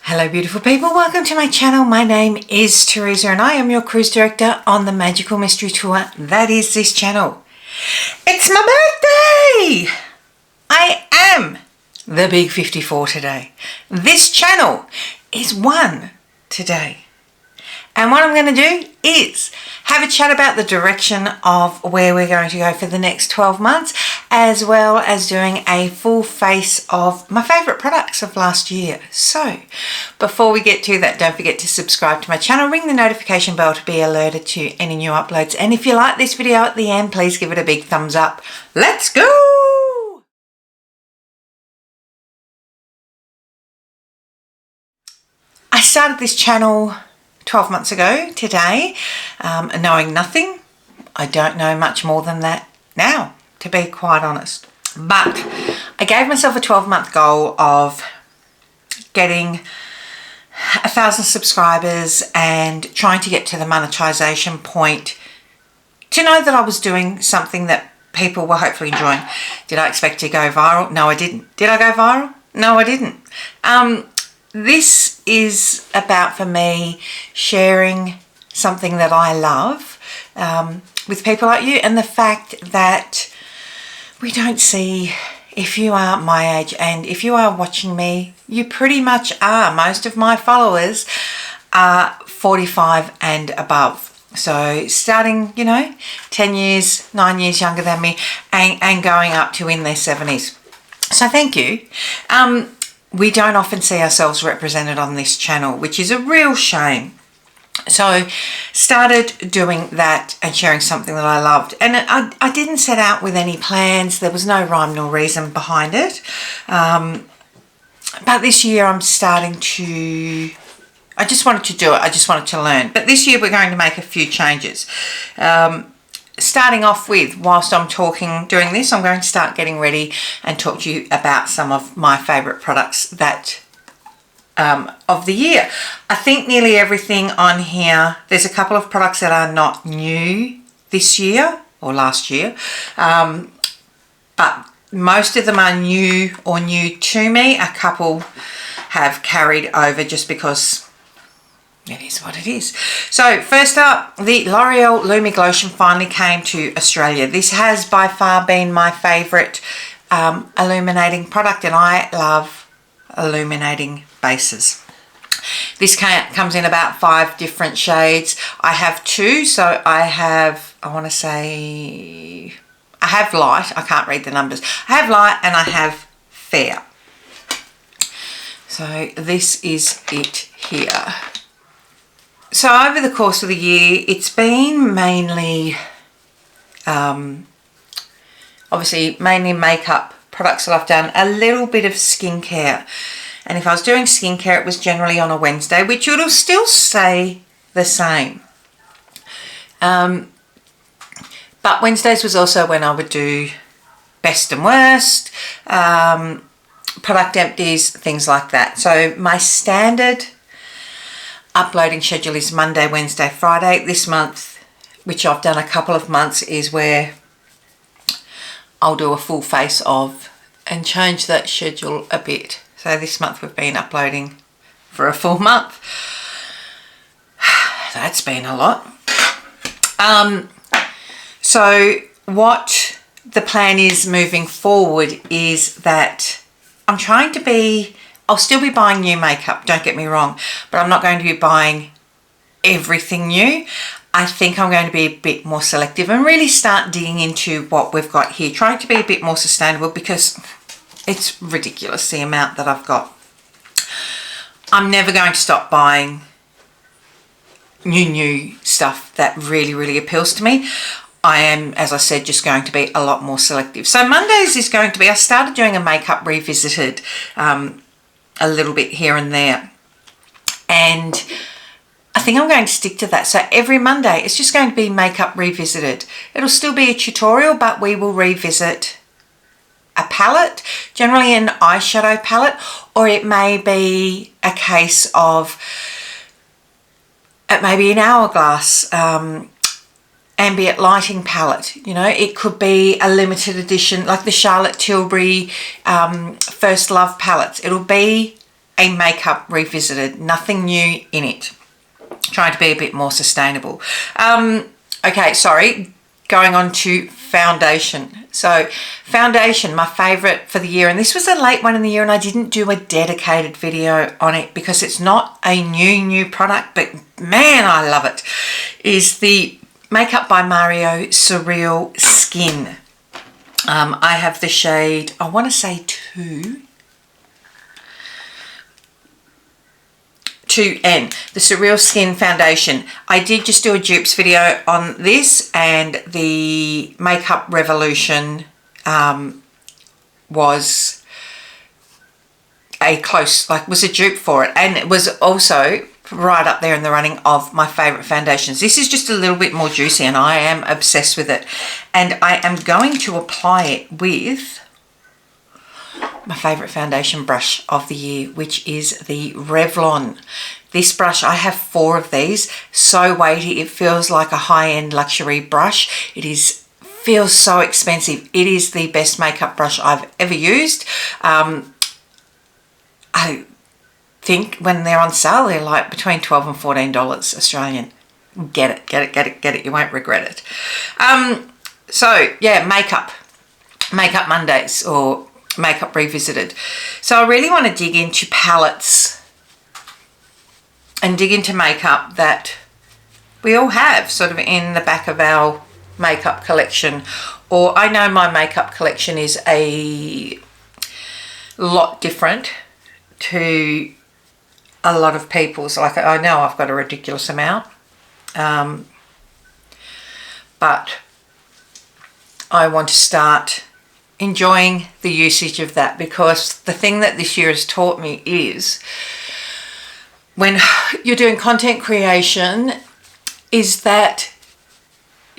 Hello beautiful people, welcome to my channel. My name is Teresa and I am your cruise director on the magical mystery tour that is this channel. It's my birthday! I am the big 54 today. This channel is one today. And what I'm going to do is have a chat about the direction of where we're going to go for the next 12 months, as well as doing a full face of my favourite products of last year. So before we get to that, don't forget to subscribe to my channel, ring the notification bell to be alerted to any new uploads. And if you like this video at the end, please give it a big thumbs up. Let's go! I started this channel 12 months ago today, knowing nothing. I don't know much more than that now, to be quite honest. But I gave myself a 12-month goal of getting 1,000 subscribers and trying to get to the monetization point to know that I was doing something that people were hopefully enjoying. Did I expect to go viral? No, I didn't. Did I go viral? No, I didn't. This is about, for me, sharing something that I love with people like you, and the fact that we don't see, if you are my age and if you are watching me, you pretty much are. Most of my followers are 45 and above. So starting, 10 years, 9 years younger than me and going up to in their 70s. So thank you. We don't often see ourselves represented on this channel, which is a real shame. So started doing that and sharing something that I loved. And I didn't set out with any plans. There was no rhyme nor reason behind it. But this year I'm starting to... I just wanted to do it. I just wanted to learn. But this year we're going to make a few changes. Starting off with, whilst I'm doing this, I'm going to start getting ready and talk to you about some of my favourite products that of the year. I think nearly everything on here, there's a couple of products that are not new this year or last year, but most of them are new or new to me. A couple have carried over just because it is what it is. So first up, the L'Oreal Lumi Glotion finally came to Australia. This has by far been my favourite illuminating product, and I love illuminating bases. This comes in about 5 different shades. I have 2, so I have light. I can't read the numbers. I have light and I have fair. So this is it here. So over the course of the year, it's been mainly, obviously mainly makeup products that I've done, a little bit of skincare. And if I was doing skincare, it was generally on a Wednesday, which it'll still stay the same. But Wednesdays was also when I would do best and worst, product empties, things like that. So my standard uploading schedule is Monday, Wednesday, Friday. This month, which I've done a couple of months, is where I'll do a full face of and change that schedule a bit. So this month we've been uploading for a full month. That's been a lot. So what the plan is moving forward is that I'm trying to be... I'll still be buying new makeup, don't get me wrong, but I'm not going to be buying everything new. I think I'm going to be a bit more selective and really start digging into what we've got here, trying to be a bit more sustainable because it's ridiculous the amount that I've got. I'm never going to stop buying new stuff that really appeals to me. I am, as I said, just going to be a lot more selective. So Mondays is going to be, I started doing a makeup revisited, a little bit here and there, and I think I'm going to stick to that. So every Monday it's just going to be makeup revisited. It'll still be a tutorial, but we will revisit a palette, generally an eyeshadow palette, or it may be a case of, it may be an hourglass ambient lighting palette. It could be a limited edition like the Charlotte Tilbury First Love palettes. It'll be a makeup revisited, nothing new in it. Trying to be a bit more sustainable. Okay, sorry, going on to foundation. So foundation, my favorite for the year, and this was a late one in the year and I didn't do a dedicated video on it because it's not a new product, but man, I love it, is the Makeup by Mario Surreal Skin. I have the shade, I want to say 2N, the Surreal Skin Foundation. I did just do a dupes video on this, and the Makeup Revolution was a dupe for it, and it was also right up there in the running of my favorite foundations. This is just a little bit more juicy and I am obsessed with it, and I am going to apply it with my favorite foundation brush of the year, which is the Revlon. This brush, I have 4 of these, so weighty, it feels like a high-end luxury brush. Feels so expensive. It is the best makeup brush I've ever used. I think when they're on sale, they're like between $12 and $14 Australian. Get it. You won't regret it. So yeah, makeup Mondays or makeup revisited. So I really want to dig into palettes and dig into makeup that we all have sort of in the back of our makeup collection, or I know my makeup collection is a lot different to a lot of people's. Like, I know I've got a ridiculous amount, but I want to start enjoying the usage of that, because the thing that this year has taught me is when you're doing content creation is that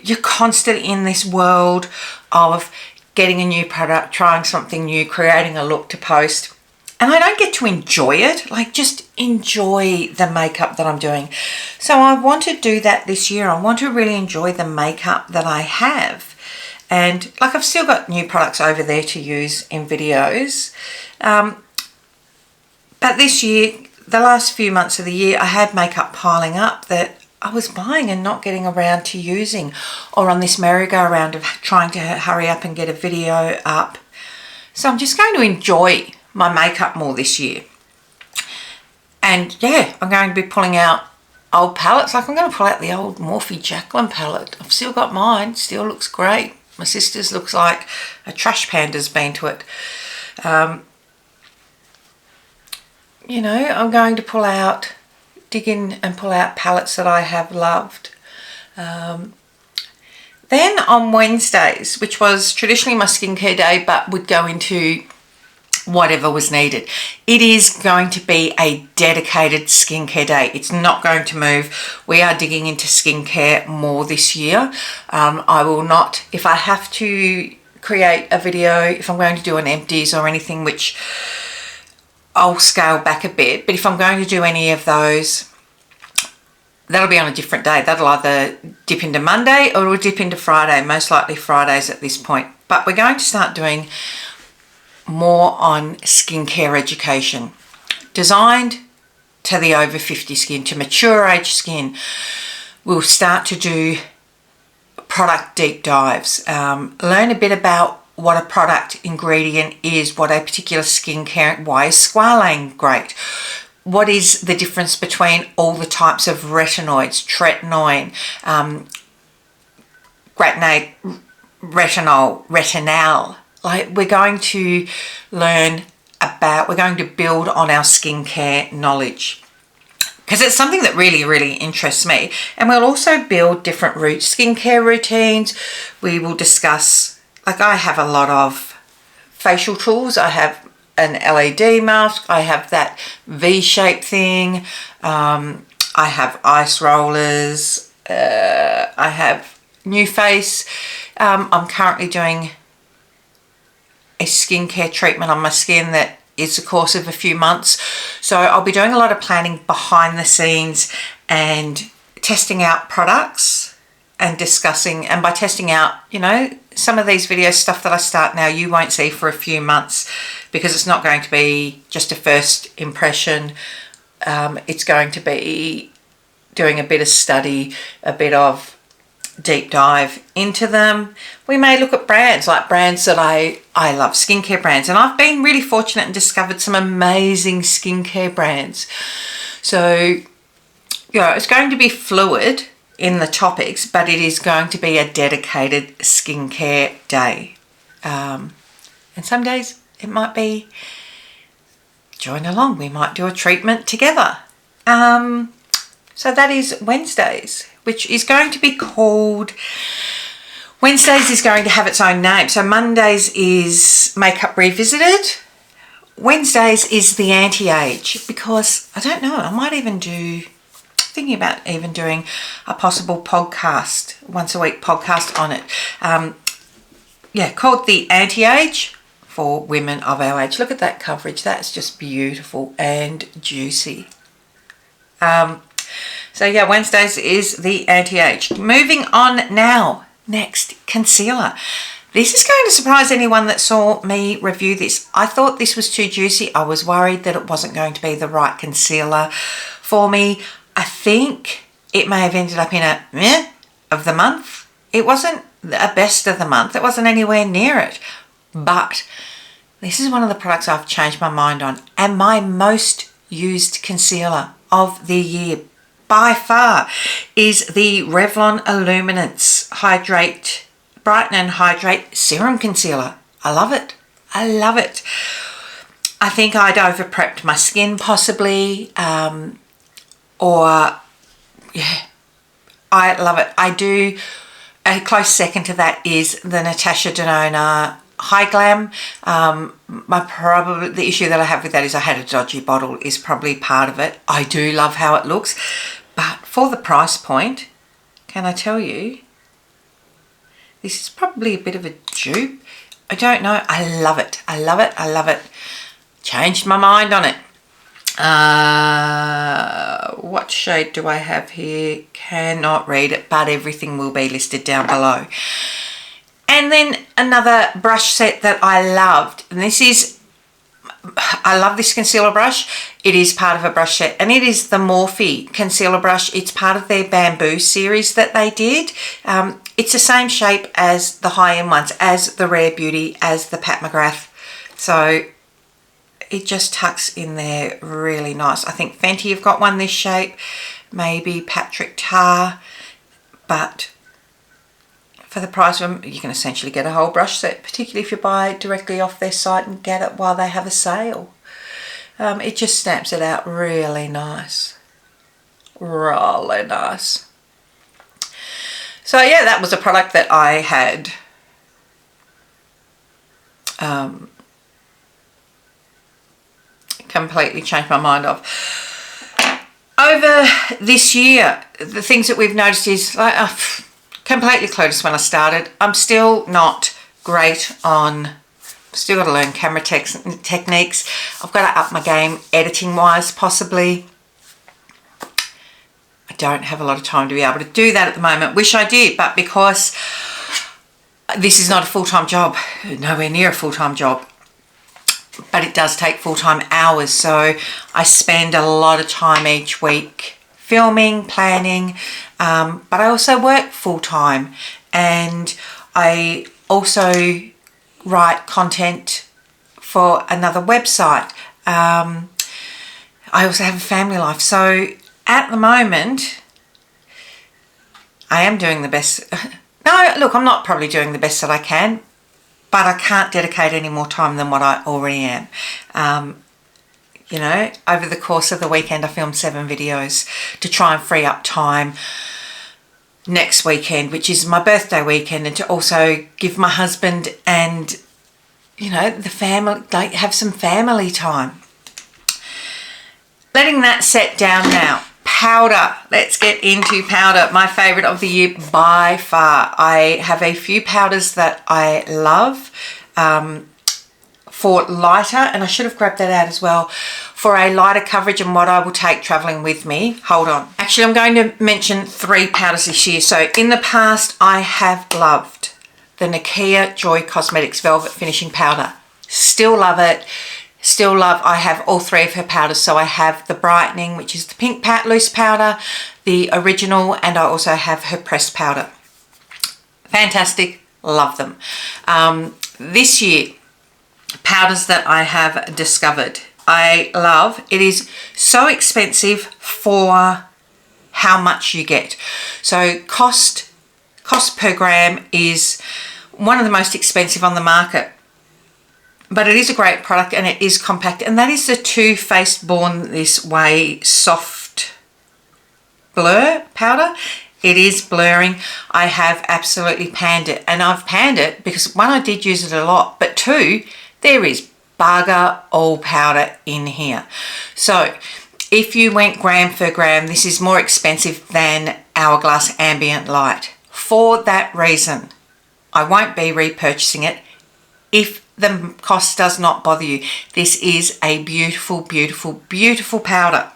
you're constantly in this world of getting a new product, trying something new, creating a look to post, and I don't get to enjoy it, like just enjoy the makeup that I'm doing. So I want to do that this year. I want to really enjoy the makeup that I have. And like, I've still got new products over there to use in videos. But this year, the last few months of the year, I had makeup piling up that I was buying and not getting around to using, or on this merry-go-round of trying to hurry up and get a video up. So I'm just going to enjoy my makeup more this year. And yeah, I'm going to be pulling out old palettes. Like, I'm going to pull out the old Morphe Jacqueline palette. I've still got mine, still looks great. My sister's looks like a trash panda's been to it. You know, I'm going to dig in and pull out palettes that I have loved. Then on Wednesdays, which was traditionally my skincare day, but would go into whatever was needed. It is going to be a dedicated skincare day. It's not going to move. We are digging into skincare more this year. I will not, if I have to create a video, if I'm going to do an empties or anything, which I'll scale back a bit, but if I'm going to do any of those, that'll be on a different day. That'll either dip into Monday or it'll dip into Friday, most likely Fridays at this point. But we're going to start doing more on skincare education, designed to the over 50 skin, to mature age skin. We'll start to do product deep dives, learn a bit about what a product ingredient is, what a particular skincare, why is squalane great, what is the difference between all the types of retinoids, tretinoin, gratinate, retinol. Like, we're going to learn about, we're going to build on our skincare knowledge, because it's something that really interests me. And we'll also build different skincare routines. We will discuss, like, I have a lot of facial tools. I have an LED mask. I have that V-shape thing. I have ice rollers. I have New Face. I'm currently doing a skincare treatment on my skin that is a course of a few months. So I'll be doing a lot of planning behind the scenes and testing out products and discussing. And by testing out, you know, some of these video stuff that I start now, you won't see for a few months, because it's not going to be just a first impression. It's going to be doing a bit of study, a bit of deep dive into them. We may look at brands, like brands that I love, skincare brands, and I've been really fortunate and discovered some amazing skincare brands. So, it's going to be fluid in the topics, but it is going to be a dedicated skincare day. And some days it might be join along. We might do a treatment together. So that is Wednesdays, which is going to be called... Wednesdays is going to have its own name. So Mondays is Makeup Revisited. Wednesdays is the anti-age, because I don't know, I might even thinking about even doing a possible podcast, once a week podcast on it. Called the anti-age for women of our age. Look at that coverage. That's just beautiful and juicy. Wednesdays is the anti-age. Moving on now. Next, concealer. This is going to surprise anyone that saw me review this. I thought this was too juicy. I was worried that it wasn't going to be the right concealer for me. I think it may have ended up in a meh of the month. It wasn't a best of the month. It wasn't anywhere near it. But this is one of the products I've changed my mind on, and my most used concealer of the year by far is the Revlon Illuminance Hydrate, Brighten and Hydrate Serum Concealer. I love it. I love it. I think I'd over-prepped my skin possibly, I love it. I do. A close second to that is the Natasha Denona High Glam. The issue that I have with that is I had a dodgy bottle, is probably part of it. I do love how it looks, but for the price point, can I tell you, this is probably a bit of a dupe. I don't know. I love it. I love it. I love it. Changed my mind on it. What shade do I have here? Cannot read it, but everything will be listed down below. And then another brush set that I loved, and I love this concealer brush. It is part of a brush set, and it is the Morphe concealer brush. It's part of their bamboo series that they did. It's the same shape as the high-end ones, as the Rare Beauty, as the Pat McGrath. So it just tucks in there really nice. I think Fenty have got one this shape, maybe Patrick Tar, but for the price of them, you can essentially get a whole brush set, particularly if you buy it directly off their site and get it while they have a sale. It just stamps it out really nice. Really nice. So yeah, that was a product that I had completely changed my mind of. Over this year, the things that we've noticed is, completely clueless when I started. I'm still not great on, still got to learn camera techniques. I've got to up my game editing wise, possibly. I don't have a lot of time to be able to do that at the moment. Wish I did, but because this is not a full-time job, nowhere near a full-time job, but it does take full-time hours. So I spend a lot of time each week filming, planning, but I also work full-time, and I also write content for another website. I also have a family life. So at the moment, I am doing the best. No, look, I'm not probably doing the best that I can, but I can't dedicate any more time than what I already am. You know, over the course of the weekend, I filmed 7 videos to try and free up time next weekend, which is my birthday weekend, and to also give my husband and, you know, the family, like, have some family time. Letting that set down now. Powder. Let's get into powder. My favourite of the year by far. I have a few powders that I love for lighter, and I should have grabbed that out as well, for a lighter coverage and what I will take travelling with me. Hold on. Actually, I'm going to mention 3 powders this year. So in the past, I have loved the Nakia Joy Cosmetics Velvet Finishing Powder. Still love it. Still love, I have all three of her powders. So I have the Brightening, which is the pink loose powder, the original, and I also have her pressed powder. Fantastic, love them. This year, powders that I have discovered, I love. It is so expensive for how much you get. So cost per gram is one of the most expensive on the market. But it is a great product and it is compact. And that is the Too Faced Born This Way Soft Blur powder. It is blurring. I have absolutely panned it. And I've panned it because one, I did use it a lot. But two, there is bugger all powder in here. So if you went gram for gram, this is more expensive than Hourglass Ambient Light. For that reason, I won't be repurchasing it if the cost does not bother you. This is a beautiful, beautiful, beautiful powder.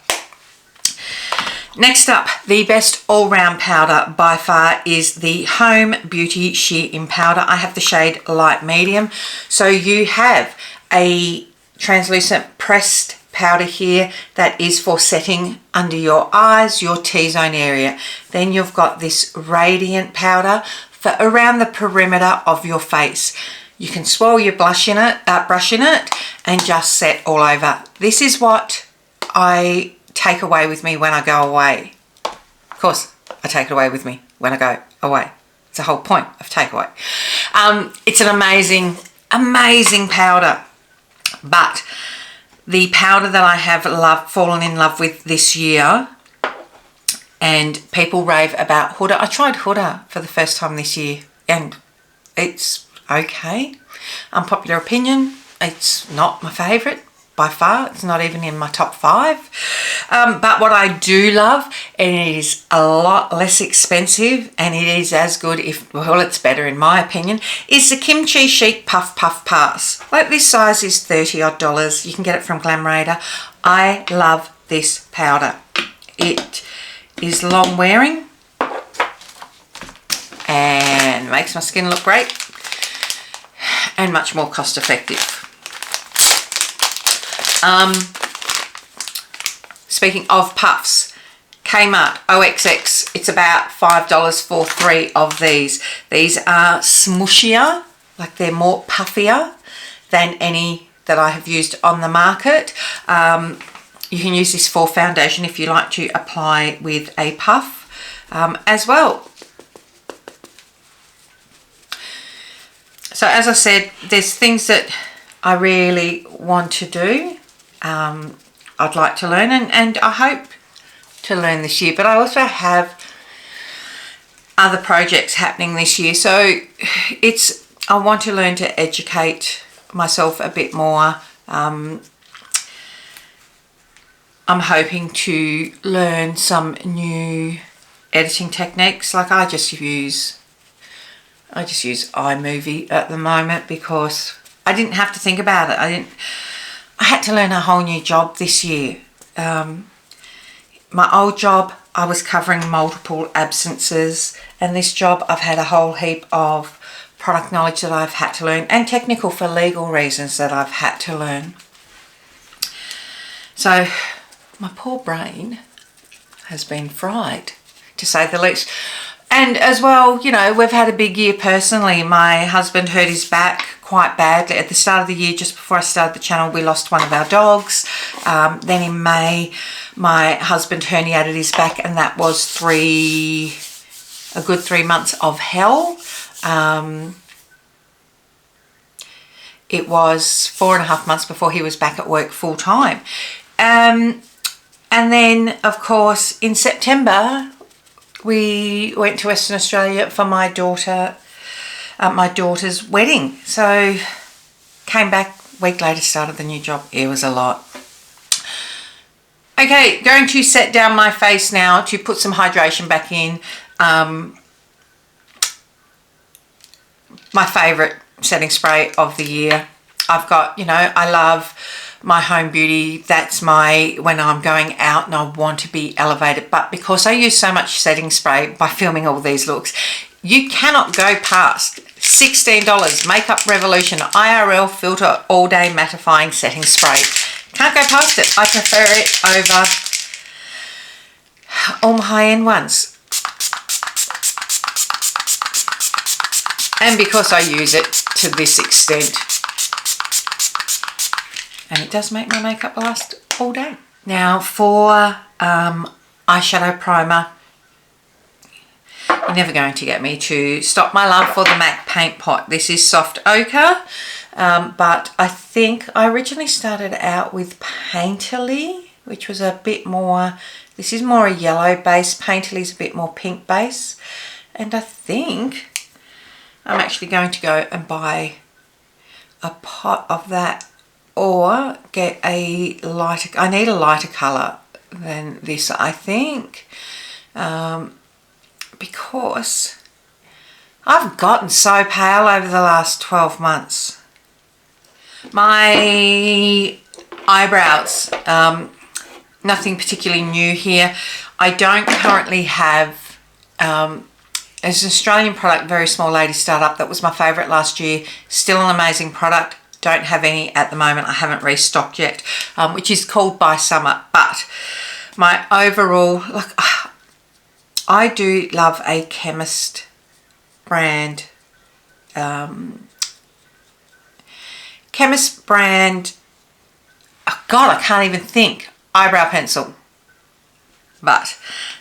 Next up, the best all-round powder by far is the Home Beauty Sheer In Powder. I have the shade Light Medium. So you have a translucent pressed powder here that is for setting under your eyes, your T-zone area. Then you've got this radiant powder for around the perimeter of your face. You can swirl your brush in it and just set all over. This is what I take away with me when I go away. Of course, I take it away with me when I go away. It's the whole point of takeaway. It's an amazing, amazing powder. But the powder that I have fallen in love with this year, and people rave about Huda. I tried Huda for the first time this year and it's okay. Unpopular opinion, it's not my favourite by far. It's not even in my top 5. But what I do love, and it is a lot less expensive and it is as good, if, well, it's better in my opinion, is the Kimchi Chic Puff Puff Pass. Like this size is $30 odd. You can get it from Glamrator. I love this powder. It is long wearing and makes my skin look great and much more cost effective. Speaking of puffs, Kmart OXX, it's about $5 for 3 of these. These are smushier, like they're more puffier than any that I have used on the market. You can use this for foundation if you like to apply with a puff as well. So as I said, there's things that I really want to do. I'd like to learn and I hope to learn this year, but I also have other projects happening this year. So I want to learn to educate myself a bit more. I'm hoping to learn some new editing techniques. Like I just use iMovie at the moment because I didn't have to think about it. I had to learn a whole new job this year. My old job, I was covering multiple absences, and this job I've had a whole heap of product knowledge that I've had to learn, and technical for legal reasons that I've had to learn. So my poor brain has been fried, to say the least. And as well, you know, we've had a big year personally. My husband hurt his back quite badly at the start of the year. Just before I started the channel, we lost one of our dogs. Then in May, my husband herniated his back, and that was a good 3 months of hell. It was 4.5 months before he was back at work full time. And then, of course, in September, we went to Western Australia for my daughter's wedding. So came back a week later, started the new job. It was a lot. Okay, going to set down my face now to put some hydration back in. My favourite setting spray of the year. I've got, you know, I love my Home Beauty. That's when I'm going out and I want to be elevated. But because I use so much setting spray by filming all these looks, you cannot go past $16. Makeup Revolution IRL Filter All Day Mattifying Setting Spray. Can't go past it. I prefer it over all my high-end ones. And because I use it to this extent. And it does make my makeup last all day. Now for eyeshadow primer. You're never going to get me to stop my love for the MAC Paint Pot. This is Soft Ochre. But I think I originally started out with Painterly, which was a bit more, this is more a yellow base. Painterly is a bit more pink base. And I think I'm actually going to go and buy a pot of that or get a lighter, I need a lighter colour than this, I think, because I've gotten so pale over the last 12 months. My eyebrows, nothing particularly new here. I don't currently have, it's an Australian product, very small lady startup, that was my favourite last year. Still an amazing product. Don't have any at the moment. I haven't restocked yet, which is called By Summer. But my overall, look, I do love a Chemist brand. Chemist brand, oh God, I can't even think. Eyebrow pencil. But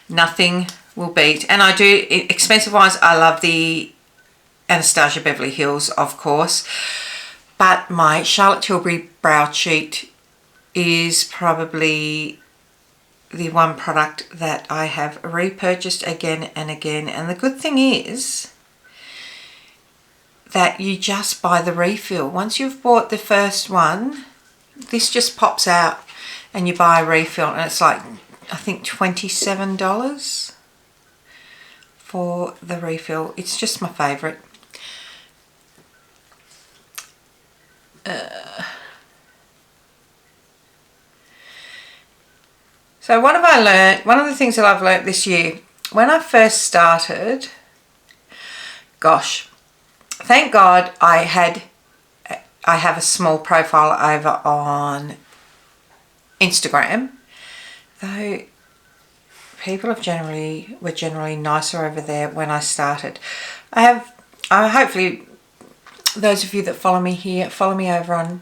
nothing will beat. And I do, expensive wise, I love the Anastasia Beverly Hills, of course. But my Charlotte Tilbury Brow Cheat is probably the one product that I have repurchased again and again. And the good thing is that you just buy the refill. Once you've bought the first one, this just pops out and you buy a refill. And it's like, I think $27 for the refill. It's just my favourite. So what have I learned? One of the things that I've learned this year, when I first started, gosh, thank God I have a small profile over on Instagram, though people were generally nicer over there when I started. Hopefully those of you that follow me here, follow me over on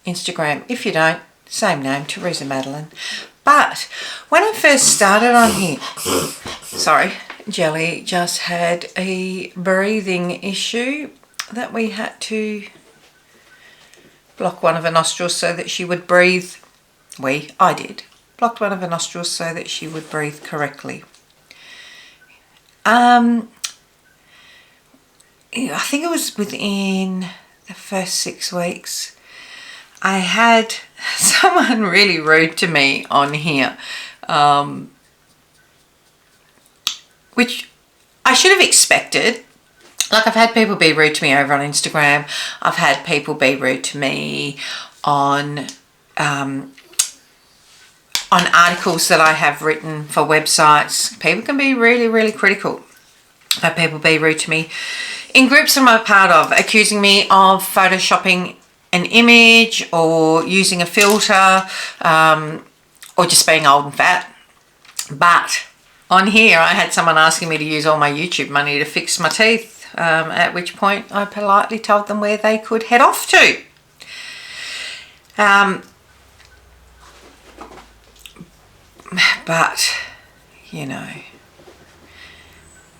Instagram. If you don't, same name, Teresa Madelyne. But when I first started on here, sorry, Jelly just had a breathing issue that we had to block one of her nostrils so that she would breathe. I did. Blocked one of her nostrils so that she would breathe correctly. I think it was within the first 6 weeks. I had someone really rude to me on here, which I should have expected. Like, I've had people be rude to me over on Instagram. I've had people be rude to me on articles that I have written for websites. People can be really, really critical. I've had people be rude to me in groups I'm a part of, accusing me of photoshopping an image or using a filter, or just being old and fat. But on here I had someone asking me to use all my YouTube money to fix my teeth, at which point I politely told them where they could head off to. But, you know,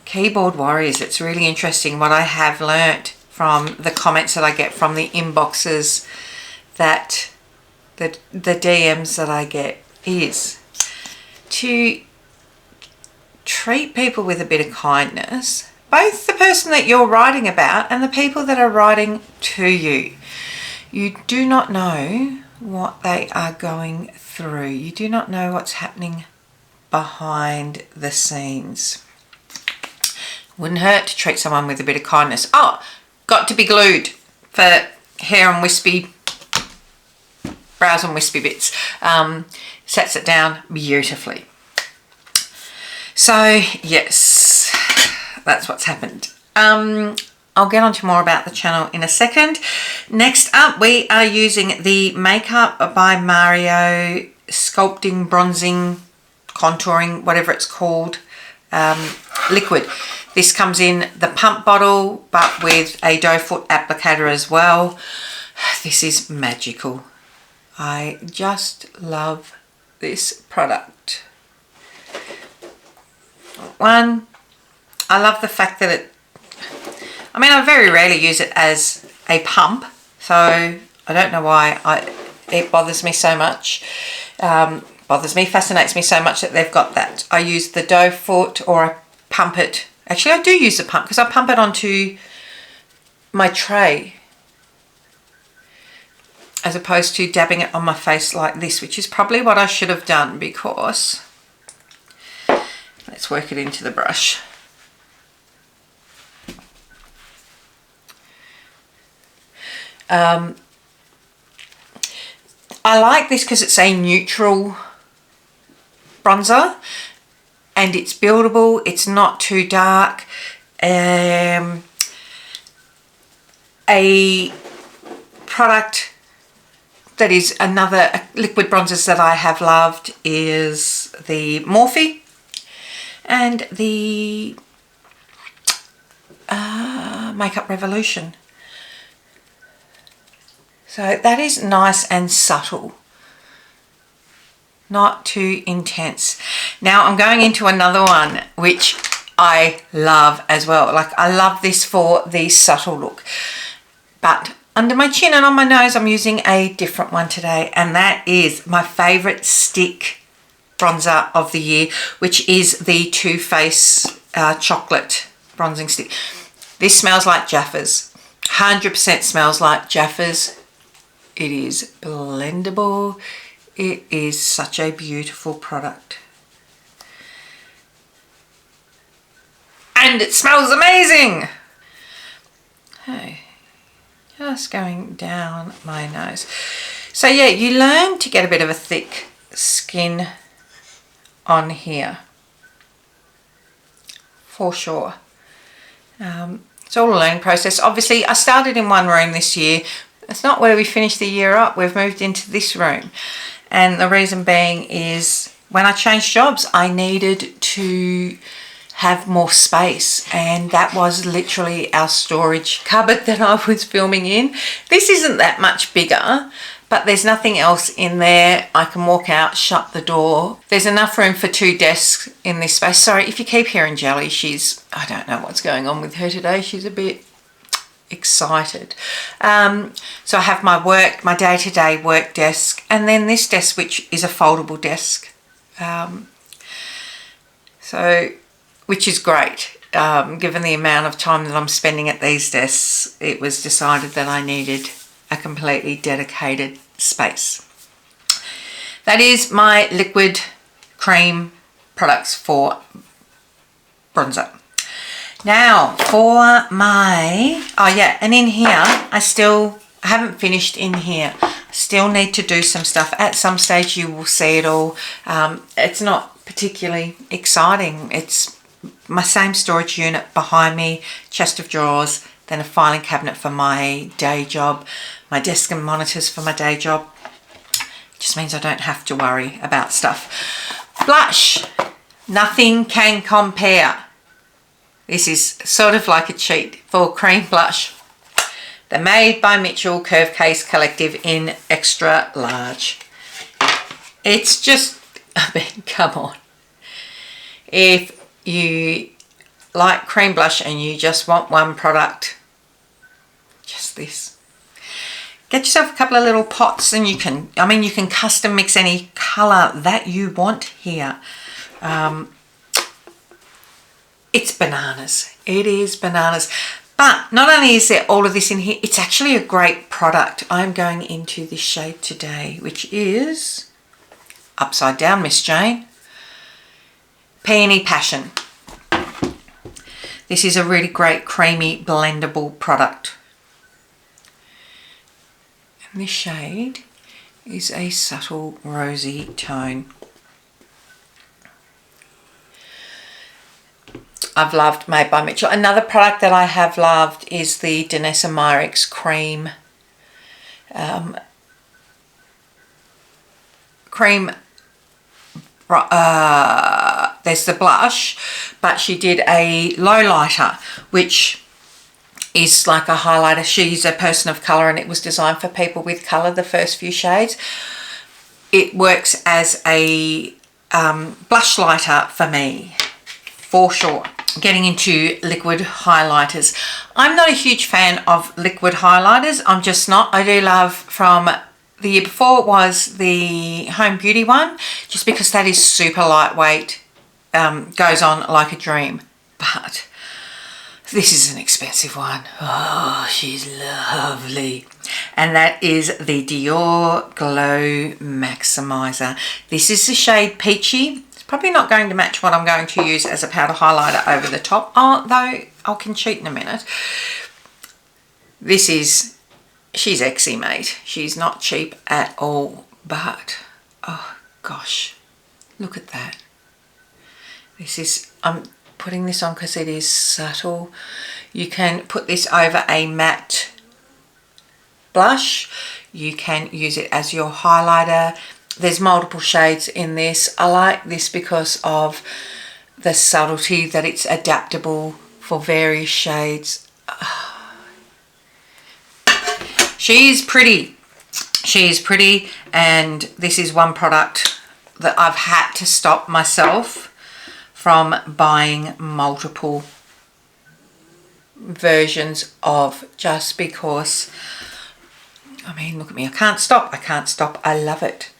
keyboard warriors, it's really interesting what I have learnt from the comments that I get from the inboxes, that the DMs that I get, is to treat people with a bit of kindness, both the person that you're writing about and the people that are writing to you. You do not know what they are going through. You do not know what's happening behind the scenes. Wouldn't hurt to treat someone with a bit of kindness. Oh, got to be glued for hair and wispy, brows and wispy bits. Sets it down beautifully. So yes, that's what's happened. I'll get on to more about the channel in a second. Next up, we are using the Makeup by Mario Sculpting, Bronzing, Contouring, whatever it's called, liquid. This comes in the pump bottle, but with a doe foot applicator as well. This is magical. I just love this product. One, I love the fact that I very rarely use it as a pump, so I don't know why it bothers me so much. Fascinates me so much that they've got that. I use the doe foot, or I pump it. Actually, I do use the pump because I pump it onto my tray as opposed to dabbing it on my face like this, which is probably what I should have done, because let's work it into the brush. I like this because it's a neutral bronzer and it's buildable. It's not too dark. A product that is another liquid bronzers that I have loved is the Morphe and the Makeup Revolution. So that is nice and subtle, not too intense. Now I'm going into another one which I love as well. Like, I love this for the subtle look, but under my chin and on my nose I'm using a different one today, and that is my favorite stick bronzer of the year, which is the Too Faced chocolate bronzing stick. This smells like Jaffas, 100% smells like Jaffas. It is blendable. It is such a beautiful product. And it smells amazing. Okay, just going down my nose. So yeah, you learn to get a bit of a thick skin on here, for sure. It's all a learning process. Obviously, I started in one room this year. It's not where we finished the year up. We've moved into this room. And the reason being is when I changed jobs, I needed to have more space. And that was literally our storage cupboard that I was filming in. This isn't that much bigger, but there's nothing else in there. I can walk out, shut the door. There's enough room for 2 desks in this space. Sorry if you keep hearing Jelly. I don't know what's going on with her today. She's a bit excited. So I have my day-to-day work desk, and then this desk, which is a foldable desk, which is great. Given the amount of time that I'm spending at these desks, it was decided that I needed a completely dedicated space. That is my liquid cream products for bronzer. Now for my, and in here, I haven't finished in here. I still need to do some stuff. At some stage you will see it all. It's not particularly exciting. It's my same storage unit behind me, chest of drawers, then a filing cabinet for my day job, my desk and monitors for my day job. It just means I don't have to worry about stuff. Blush, nothing can compare. This is sort of like a cheat for cream blush. The Made by Mitchell Curve Case Collective in extra large. It's just, come on. If you like cream blush and you just want one product, just this. Get yourself a couple of little pots and you can custom mix any colour that you want here. It's bananas. It is bananas. But not only is there all of this in here, it's actually a great product. I'm going into this shade today, which is Upside Down, Miss Jane. Peony Passion. This is a really great creamy blendable product. And this shade is a subtle rosy tone. I've loved Made by Mitchell. Another product that I have loved is the Teresamadelyne cream. There's the blush, but she did a low lighter, which is like a highlighter. She's a person of colour and it was designed for people with colour, the first few shades. It works as a blush lighter for me, for sure. Getting into liquid highlighters. I'm not a huge fan of liquid highlighters. I'm just not. I do love, from the year before was the Home Beauty one, just because that is super lightweight, goes on like a dream. But this is an expensive one. Oh, she's lovely. And that is the Dior Glow Maximizer. This is the shade Peachy. It's probably not going to match what I'm going to use as a powder highlighter over the top. Oh, though I can cheat in a minute. This is, she's Exy, mate. She's not cheap at all. But, oh gosh, look at that. This is, I'm putting this on because it is subtle. You can put this over a matte blush. You can use it as your highlighter. There's multiple shades in this. I like this because of the subtlety, that it's adaptable for various shades. She's pretty. She is pretty, and this is one product that I've had to stop myself from buying multiple versions of, just because, I mean, look at me, I can't stop, I love it.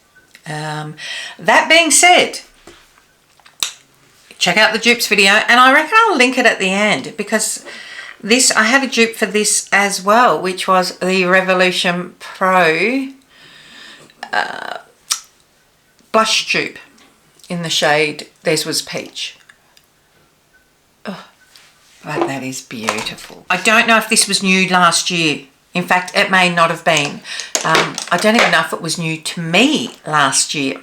That being said, check out the dupes video, and I reckon I'll link it at the end, because this, I had a dupe for this as well, which was the Revolution Pro blush dupe in the shade, theirs was Peach. Oh, but that is beautiful. I don't know if this was new last year. In fact, it may not have been. I don't even know if it was new to me last year.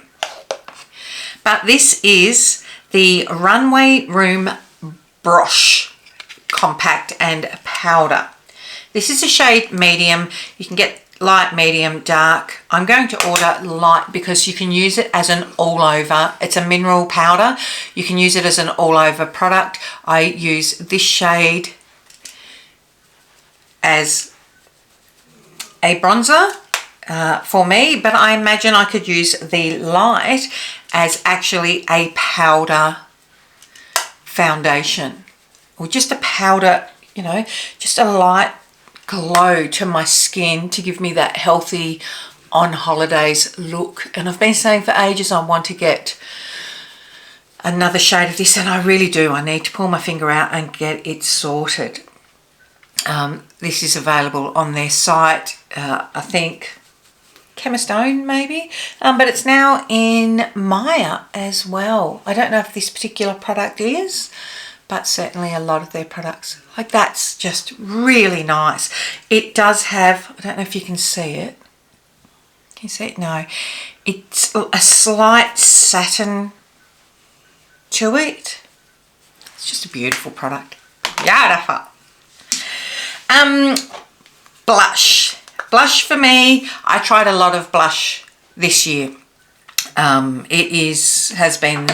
But this is the Runway Room Brosh Compact and Powder. This is a shade medium. You can get light, medium, dark. I'm going to order light because you can use it as an all-over. It's a mineral powder. You can use it as an all-over product. I use this shade as a bronzer for me, but I imagine I could use the light as actually a powder foundation, or just a powder, you know, just a light glow to my skin to give me that healthy on holidays look. And I've been saying for ages I want to get another shade of this, and I really do. I need to pull my finger out and get it sorted. This is available on their site, I think Chemist Own maybe, but it's now in Maya as well. I don't know if this particular product is, but certainly a lot of their products. Like, that's just really nice. It does have, I don't know if you can see it. Can you see it? No. It's a slight satin to it. It's just a beautiful product. Beautiful. Blush. Blush for me, I tried a lot of blush this year. Has been,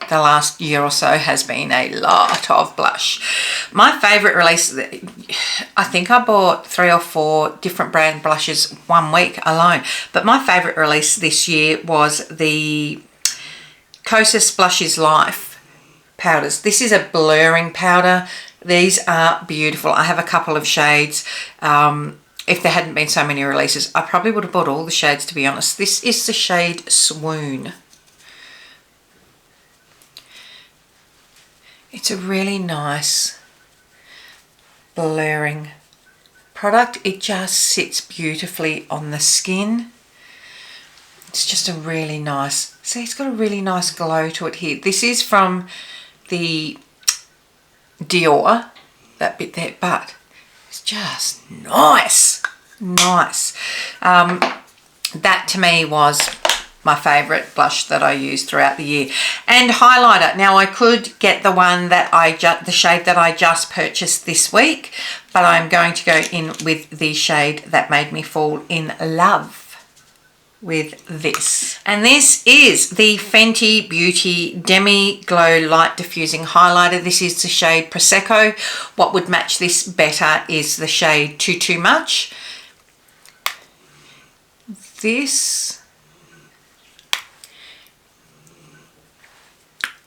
the last year or so has been a lot of blush. My favourite release, I think I bought 3 or 4 different brand blushes 1 week alone. But my favourite release this year was the Kosas Blushes Life powders. This is a blurring powder. These are beautiful. I have a couple of shades. If there hadn't been so many releases, I probably would have bought all the shades, to be honest. This is the shade Swoon. It's a really nice blurring product. It just sits beautifully on the skin. It's just a really nice, see, it's got a really nice glow to it here. This is from the Dior, that bit there, but it's just nice. Nice. That to me was my favourite blush that I use throughout the year. And highlighter. Now I could get the one that the shade that I just purchased this week, but I'm going to go in with the shade that made me fall in love with this. And this is the Fenty Beauty Demi Glow Light Diffusing Highlighter. This is the shade Prosecco. What would match this better is the shade Too Much. This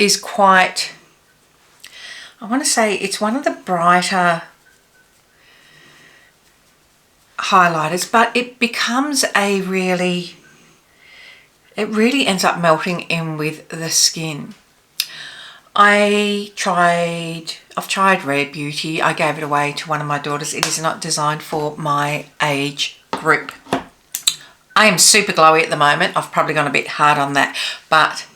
is quite, I want to say it's one of the brighter highlighters, but it becomes a really, it really ends up melting in with the skin. I've tried Rare Beauty. I gave it away to one of my daughters. It is not designed for my age group. I am super glowy at the moment. I've probably gone a bit hard on that, but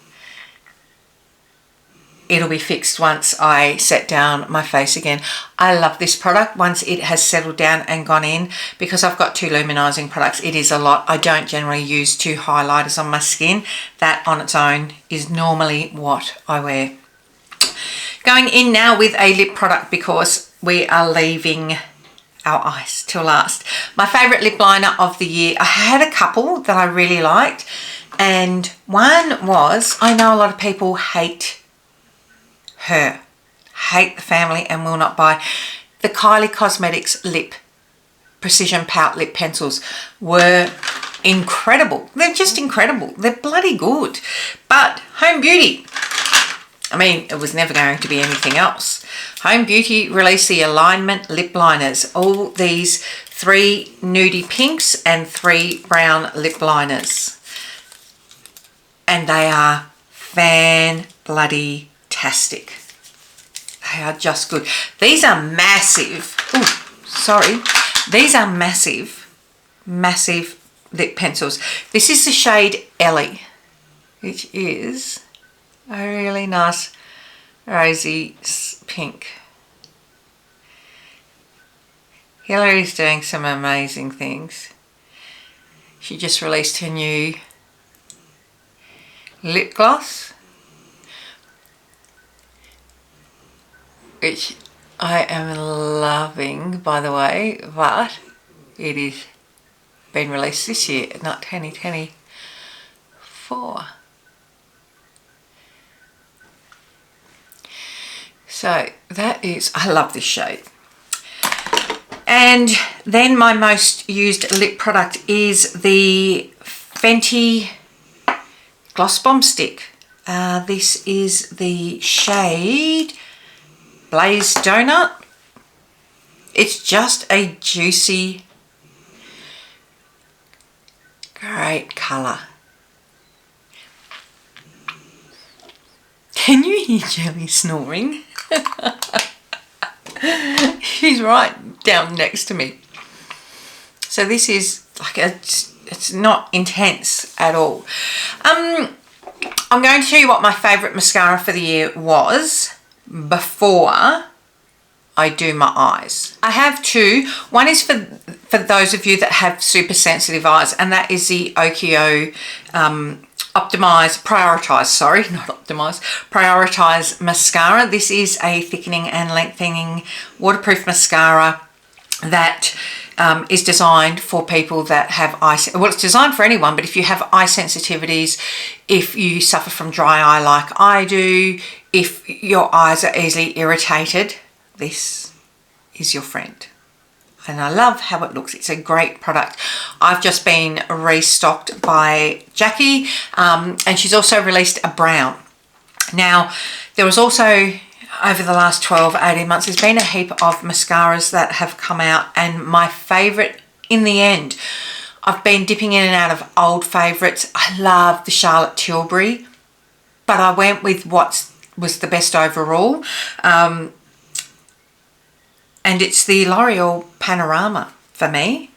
it'll be fixed once I set down my face again. I love this product once it has settled down and gone in, because I've got 2 luminizing products. It is a lot. I don't generally use 2 highlighters on my skin. That on its own is normally what I wear. Going in now with a lip product, because we are leaving our eyes till last. My favourite lip liner of the year. I had a couple that I really liked, and one was, I know a lot of people hate the family and will not buy. The Kylie Cosmetics lip precision pout lip pencils were incredible. They're just incredible. They're bloody good. But Home Beauty, I mean, it was never going to be anything else. Home Beauty released the Alignment lip liners. All these 3 nudie pinks and 3 brown lip liners. And they are fan-bloody-tastic. They are just good. These are massive. Oh, sorry. These are massive, massive lip pencils. This is the shade Ellie, which is a really nice rosy pink. Hillary's doing some amazing things. She just released her new lip gloss, which I am loving, by the way, but it is been released this year, not 2024. So that is, I love this shade. And then my most used lip product is the Fenty Gloss Bomb Stick. This is the shade Blaze Donut. It's just a juicy, great colour. Can you hear Jelly snoring? She's right down next to me. So this is like it's not intense at all. I'm going to tell you what my favourite mascara for the year was before I do my eyes. I have 2. One is for those of you that have super sensitive eyes, and that is the Okio Prioritize mascara. This is a thickening and lengthening waterproof mascara that is designed for people that have eye, well, it's designed for anyone, but if you have eye sensitivities, if you suffer from dry eye like I do, if your eyes are easily irritated, this is your friend. And I love how it looks. It's a great product. I've just been restocked by Jackie, and she's also released a brown. Now, there was also, over the last 12-18 months, there's been a heap of mascaras that have come out, and my favourite in the end, I've been dipping in and out of old favourites. I love the Charlotte Tilbury, but I went with what was the best overall. And it's the L'Oreal Panorama for me.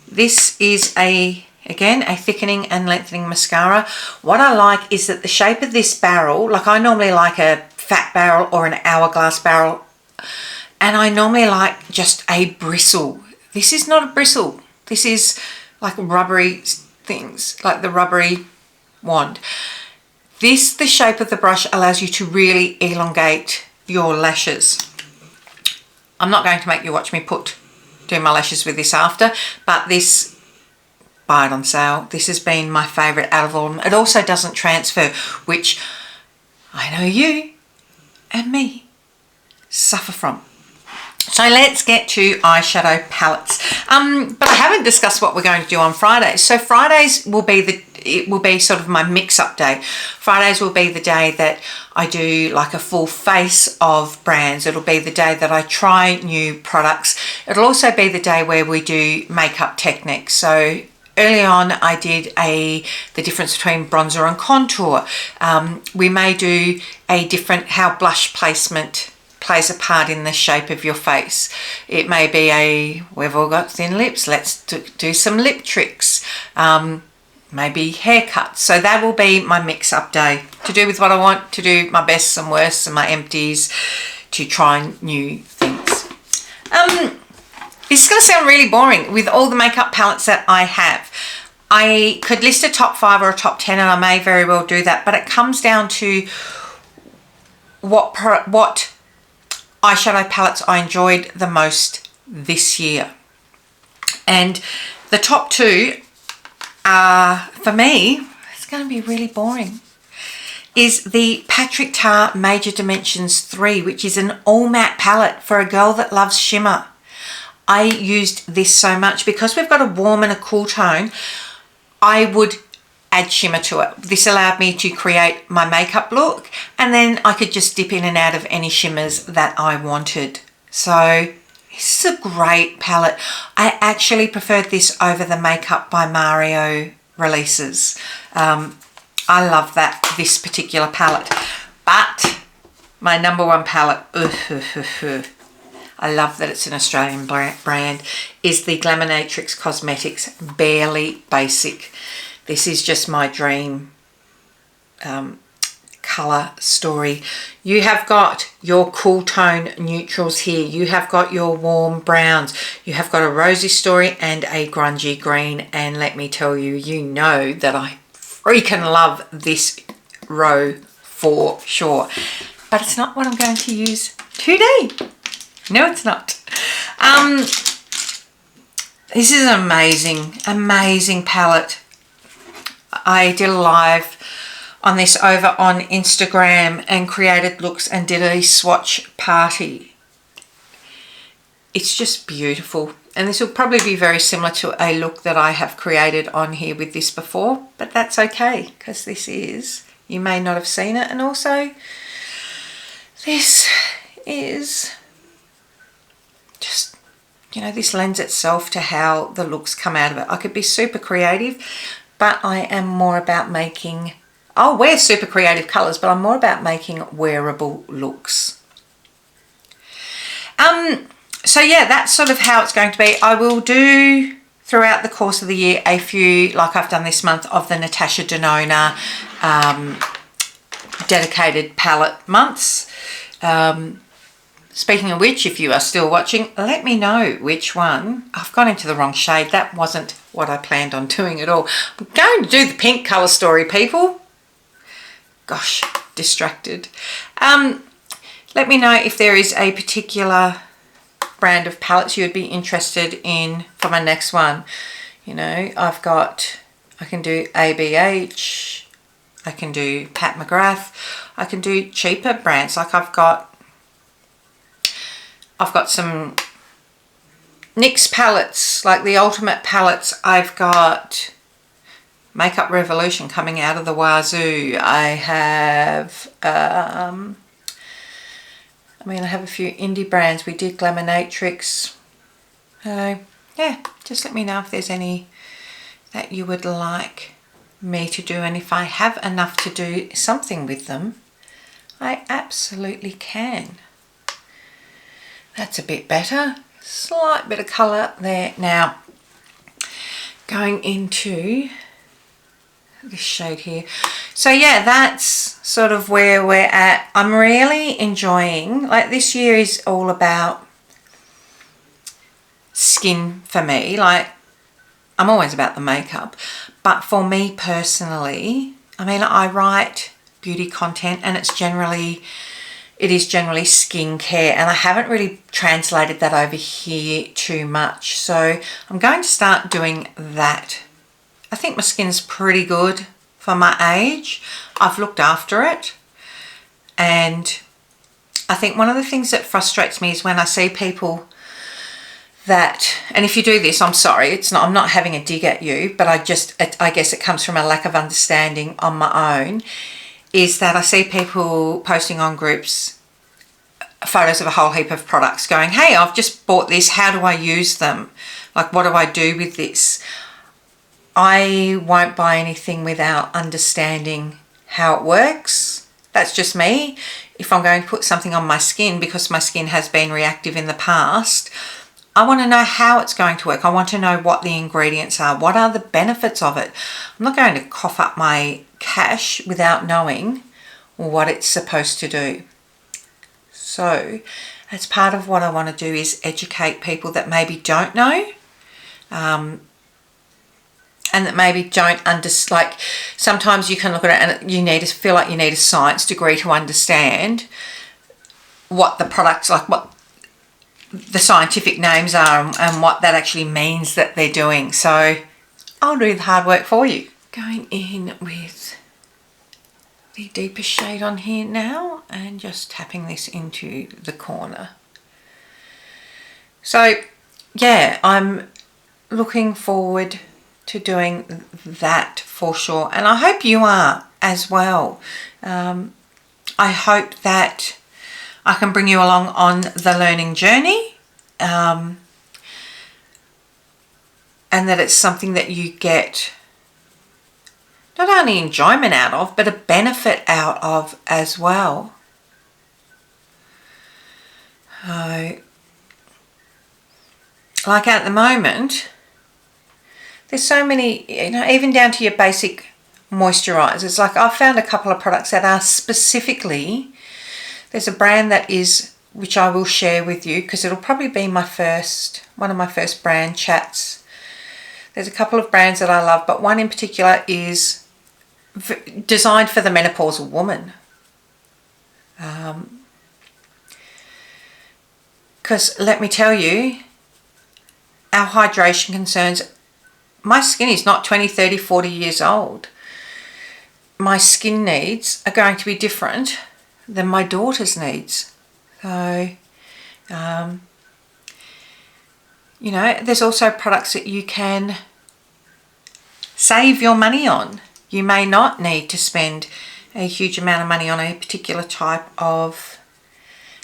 This is again a thickening and lengthening mascara. What I like is that the shape of this barrel, like I normally like a fat barrel or an hourglass barrel, and I normally like just a bristle. This is not a bristle. This is like rubbery things, like the rubbery wand. The shape of the brush allows you to really elongate your lashes. I'm not going to make you watch me do my lashes with this after, but this, buy it on sale. This has been my favourite out of all of them. It also doesn't transfer, which I know you and me suffer from. So let's get to eyeshadow palettes. But I haven't discussed what we're going to do on Fridays. So Fridays will be sort of my mix-up day. Fridays will be the day that I do like a full face of brands. It'll be the day that I try new products. It'll also be the day where we do makeup techniques. So early on, I did the difference between bronzer and contour. We may do a different how blush placement plays a part in the shape of your face. It may be we've all got thin lips, let's do some lip tricks, maybe haircuts. So that will be my mix-up day, to do with what I want, to do my bests and worsts and my empties, to try new things. This is going to sound really boring with all the makeup palettes that I have. I could list a top 5 or a top 10, and I may very well do that, but it comes down to what eyeshadow palettes I enjoyed the most this year. And the top 2 are, for me, it's going to be really boring, is the Patrick Ta Major Dimensions 3, which is an all matte palette for a girl that loves shimmer. I used this so much because we've got a warm and a cool tone. I would add shimmer to it. This allowed me to create my makeup look, and then I could just dip in and out of any shimmers that I wanted. So this is a great palette. I actually preferred this over the Makeup by Mario releases. I love this particular palette. But my number one palette, I love that it's an Australian brand, is the Glamonatrix Cosmetics Barely Basic. This is just my dream colour story. You have got your cool tone neutrals here. You have got your warm browns. You have got a rosy story and a grungy green. And let me tell you, you know that I freaking love this row for sure. But it's not what I'm going to use today. No, it's not. This is an amazing palette. I did a live on this over on Instagram and created looks and did a swatch party. It's just beautiful, and this will probably be very similar to a look that I have created on here with this before, but that's okay because this is, you may not have seen it, and also this is just, you know, this lends itself to how the looks come out of it. I could be super creative, but I am more about making, I'll wear super creative colours, but I'm more about making wearable looks. So yeah, that's sort of how it's going to be. I will do throughout the course of the year a few, like I've done this month, of the Natasha Denona dedicated palette months. Speaking of which, if you are still watching, let me know which one. I've gone into the wrong shade. That wasn't what I planned on doing at all. I'm going to do the pink colour story, people. Gosh, distracted. Let me know if there is a particular brand of palettes you would be interested in for my next one. You know, I can do ABH, I can do Pat McGrath, I can do cheaper brands. Like I've got some NYX palettes, like the Ultimate palettes. I've got Makeup Revolution coming out of the wazoo. I have, I have a few indie brands. We did Glamonatrix. Yeah, just let me know if there's any that you would like me to do, and if I have enough to do something with them, I absolutely can. That's a bit better. Slight bit of colour there. Now, going into this shade here. So yeah, that's sort of where we're at. I'm really enjoying, like, this year is all about skin for me. Like, I'm always about the makeup, but for me personally, I mean, I write beauty content and it is generally skincare, and I haven't really translated that over here too much. So I'm going to start doing that. I think my skin's pretty good for my age. I've looked after it, and I think one of the things that frustrates me is when I see people that, and if you do this, I'm sorry, I'm not having a dig at you, but I guess it comes from a lack of understanding on my own, is that I see people posting on groups photos of a whole heap of products going, hey, I've just bought this, how do I use them? Like, what do I do with this? I won't buy anything without understanding how it works. That's just me. If I'm going to put something on my skin, because my skin has been reactive in the past, I want to know how it's going to work. I want to know what the ingredients are. What are the benefits of it? I'm not going to cough up my cash without knowing what it's supposed to do. So as part of what I want to do is educate people that maybe don't know, and that maybe don't understand. Like, sometimes you can look at it and you need to feel like you need a science degree to understand what the products, like what the scientific names are and what that actually means that they're doing. So I'll do the hard work for you. Going in with the deeper shade on here now and just tapping this into the corner. So yeah, I'm looking forward to doing that for sure, and I hope you are as well. I hope that I can bring you along on the learning journey, and that it's something that you get not only enjoyment out of, but a benefit out of as well. Like at the moment, there's so many, even down to your basic moisturisers. Like, I've found a couple of products that are specifically, there's a brand that is, which I will share with you because it'll probably be one of my first brand chats. There's a couple of brands that I love, but one in particular is designed for the menopausal woman. Because let me tell you, our hydration concerns, my skin is not 20, 30, 40 years old. My skin needs are going to be different than my daughter's needs. So, there's also products that you can save your money on. You may not need to spend a huge amount of money on a particular type of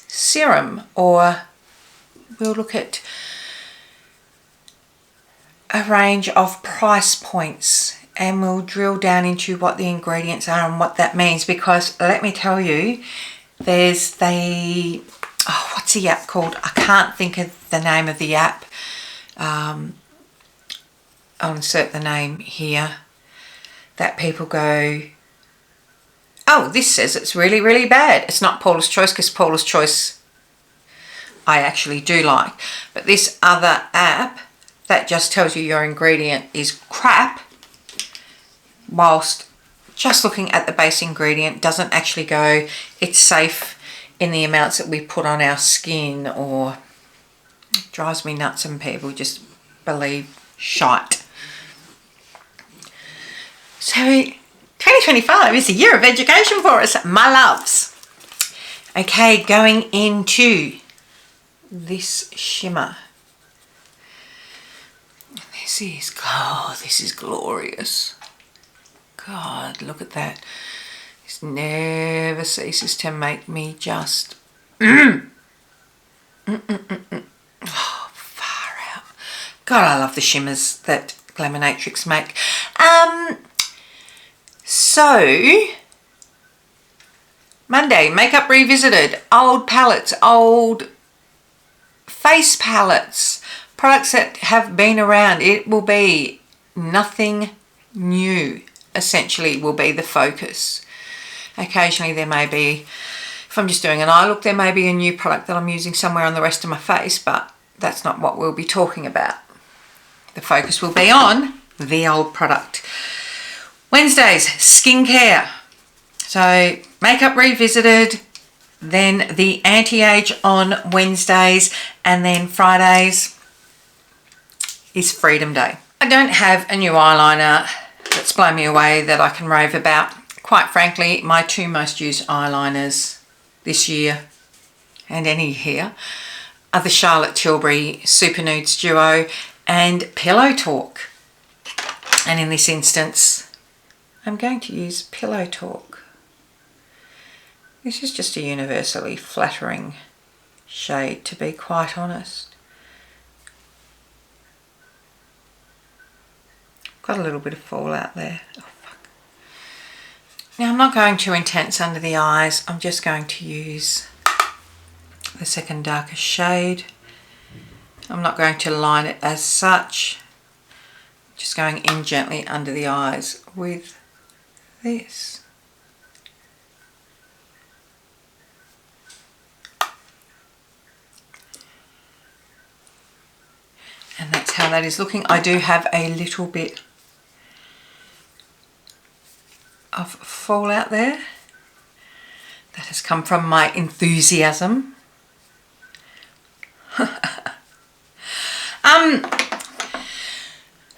serum, or we'll look at a range of price points and we'll drill down into what the ingredients are and what that means, because let me tell you, there's what's the app called? I can't think of the name of the app. I'll insert the name here, that people go, oh, this says it's really, really bad. It's not Paula's Choice, because Paula's Choice I actually do like. But this other app that just tells you your ingredient is crap, whilst just looking at the base ingredient doesn't actually go, it's safe in the amounts that we put on our skin, or it drives me nuts and people just believe shite. So 2025 is a year of education for us, my loves. Okay, going into this shimmer. This is glorious. God, look at that. This never ceases to make me just Oh, far out. God, I love the shimmers that Glaminatrix make. So Monday, Makeup Revisited, old palettes, old face palettes, products that have been around. It will be nothing new, essentially, will be the focus. Occasionally there may be, if I'm just doing an eye look, there may be a new product that I'm using somewhere on the rest of my face, but that's not what we'll be talking about. The focus will be on the old product. Wednesdays, skincare. So makeup revisited, then the anti-age on Wednesdays, and then Fridays is Freedom Day. I don't have a new eyeliner that's blown me away that I can rave about. Quite frankly, my two most used eyeliners this year and any year are the Charlotte Tilbury Super Nudes Duo and Pillow Talk. And in this instance, I'm going to use Pillow Talk. This is just a universally flattering shade, to be quite honest. Got a little bit of fallout there. Oh, fuck. Now I'm not going too intense under the eyes. I'm just going to use the second darkest shade. I'm not going to line it as such. Just going in gently under the eyes with this. And that's how that is looking. I do have a little bit of fallout there. That has come from my enthusiasm.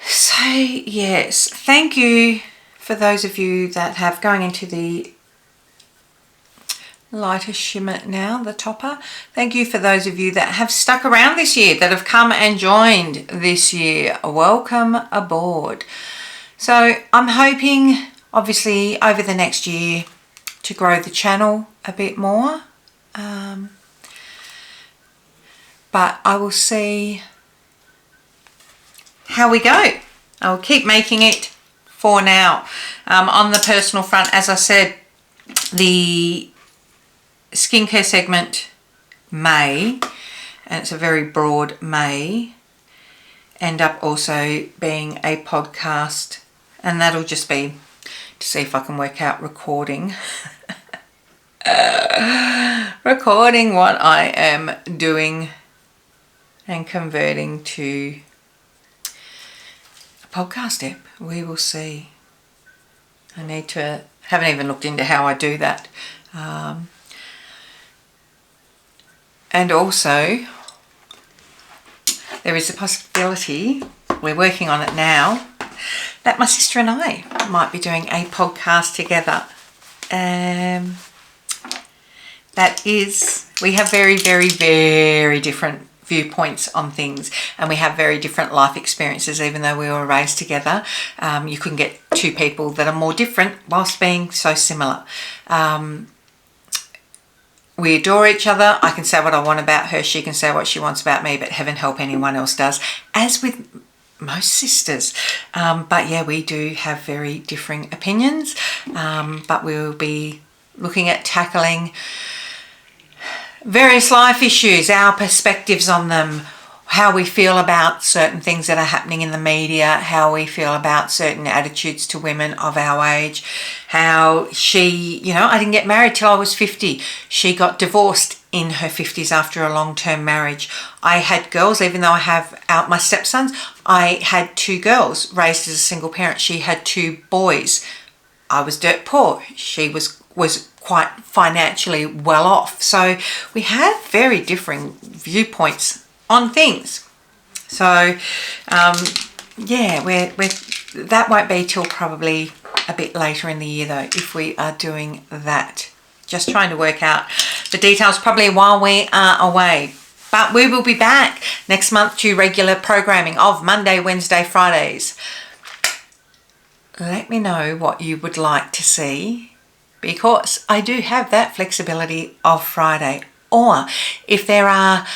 So yes, thank you for those of you that have going into the lighter shimmer now, the topper. Thank you for those of you that have stuck around this year, that have come and joined this year. Welcome aboard. So I'm hoping, obviously, over the next year to grow the channel a bit more. But I will see how we go. I'll keep making it for now. On the personal front, as I said, the skincare segment may, and it's a very broad may, end up also being a podcast, and that'll just be to see if I can work out recording recording what I am doing and converting to a podcast app. We will see. I need to, haven't even looked into how I do that. And also, there is a possibility, we're working on it now, that my sister and I might be doing a podcast together. That is, we have very, very, very different viewpoints on things, and we have very different life experiences. Even though we were raised together, you couldn't get two people that are more different whilst being so similar. We adore each other. I can say what I want about her, she can say what she wants about me, but heaven help anyone else does, as with most sisters. But yeah, we do have very differing opinions, but we'll be looking at tackling various life issues, our perspectives on them, how we feel about certain things that are happening in the media, how we feel about certain attitudes to women of our age, how she, you know, I didn't get married till I was 50. She got divorced in her 50s after a long-term marriage. I had girls, even though I have out my stepsons, I had two girls raised as a single parent. She had two boys. I was dirt poor. She was quite financially well off. So we have very differing viewpoints on things. So yeah, that won't be till probably a bit later in the year though, if we are doing that. Just trying to work out the details probably while we are away. But we will be back next month to regular programming of Monday, Wednesday, Fridays. Let me know what you would like to see, because I do have that flexibility of Friday. Or if there are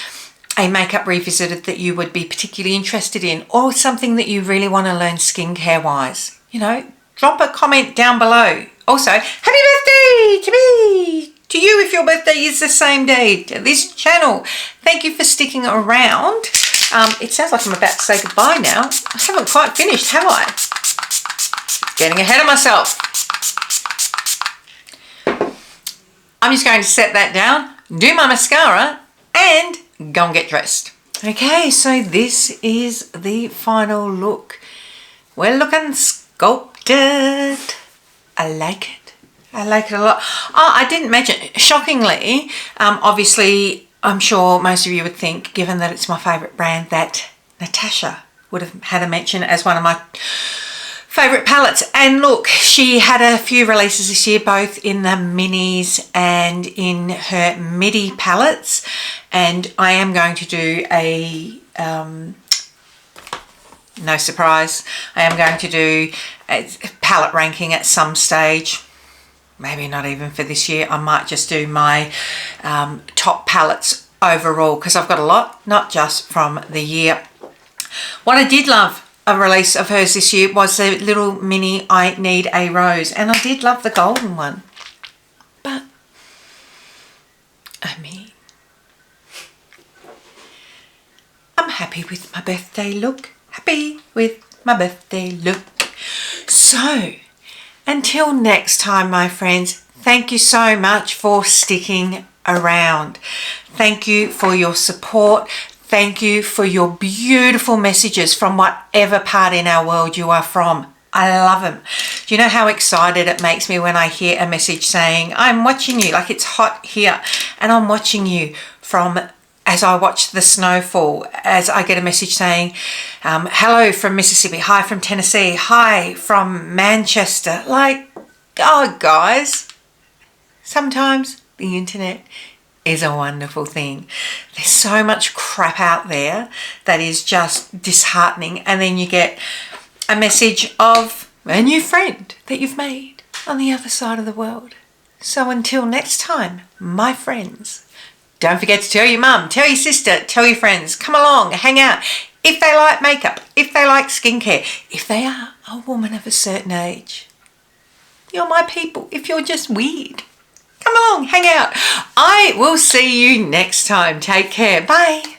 a makeup revisited that you would be particularly interested in, or something that you really want to learn skincare wise, you know, drop a comment down below. Also, happy birthday to me, to you if your birthday is the same day, to this channel. Thank you for sticking around. It sounds like I'm about to say goodbye now. I haven't quite finished, have I? Getting ahead of myself. I'm just going to set that down, do my mascara, and go and get dressed. Okay, so this is the final look. We're looking sculpted. it. I like it. I like it a lot. Oh, I didn't mention, shockingly, obviously, I'm sure most of you would think, given that it's my favourite brand, that Natasha would have had a mention as one of my favourite palettes. And look, she had a few releases this year, both in the minis and in her midi palettes. And I am going to do a, no surprise, I am going to do a palette ranking at some stage. Maybe not even for this year. I might just do my top palettes overall, because I've got a lot, not just from the year. What I did love a release of hers this year was the little mini I Need a Rose, and I did love the golden one. But I mean, I'm happy with my birthday look. Happy with my birthday look. So until next time, my friends, thank you so much for sticking around. Thank you for your support. Thank you for your beautiful messages from whatever part in our world you are from. I love them. Do you know how excited it makes me when I hear a message saying, I'm watching you, like it's hot here, and I'm watching you from, as I watch the snowfall, as I get a message saying, hello from Mississippi, hi from Tennessee, hi from Manchester. Like, oh guys, sometimes the internet is a wonderful thing. There's so much crap out there that is just disheartening, and then you get a message of a new friend that you've made on the other side of the world. So until next time, my friends, don't forget to tell your mum, tell your sister, tell your friends, come along, hang out. If they like makeup, if they like skincare, if they are a woman of a certain age, you're my people. If you're just weird, come along, hang out. I will see you next time. Take care. Bye.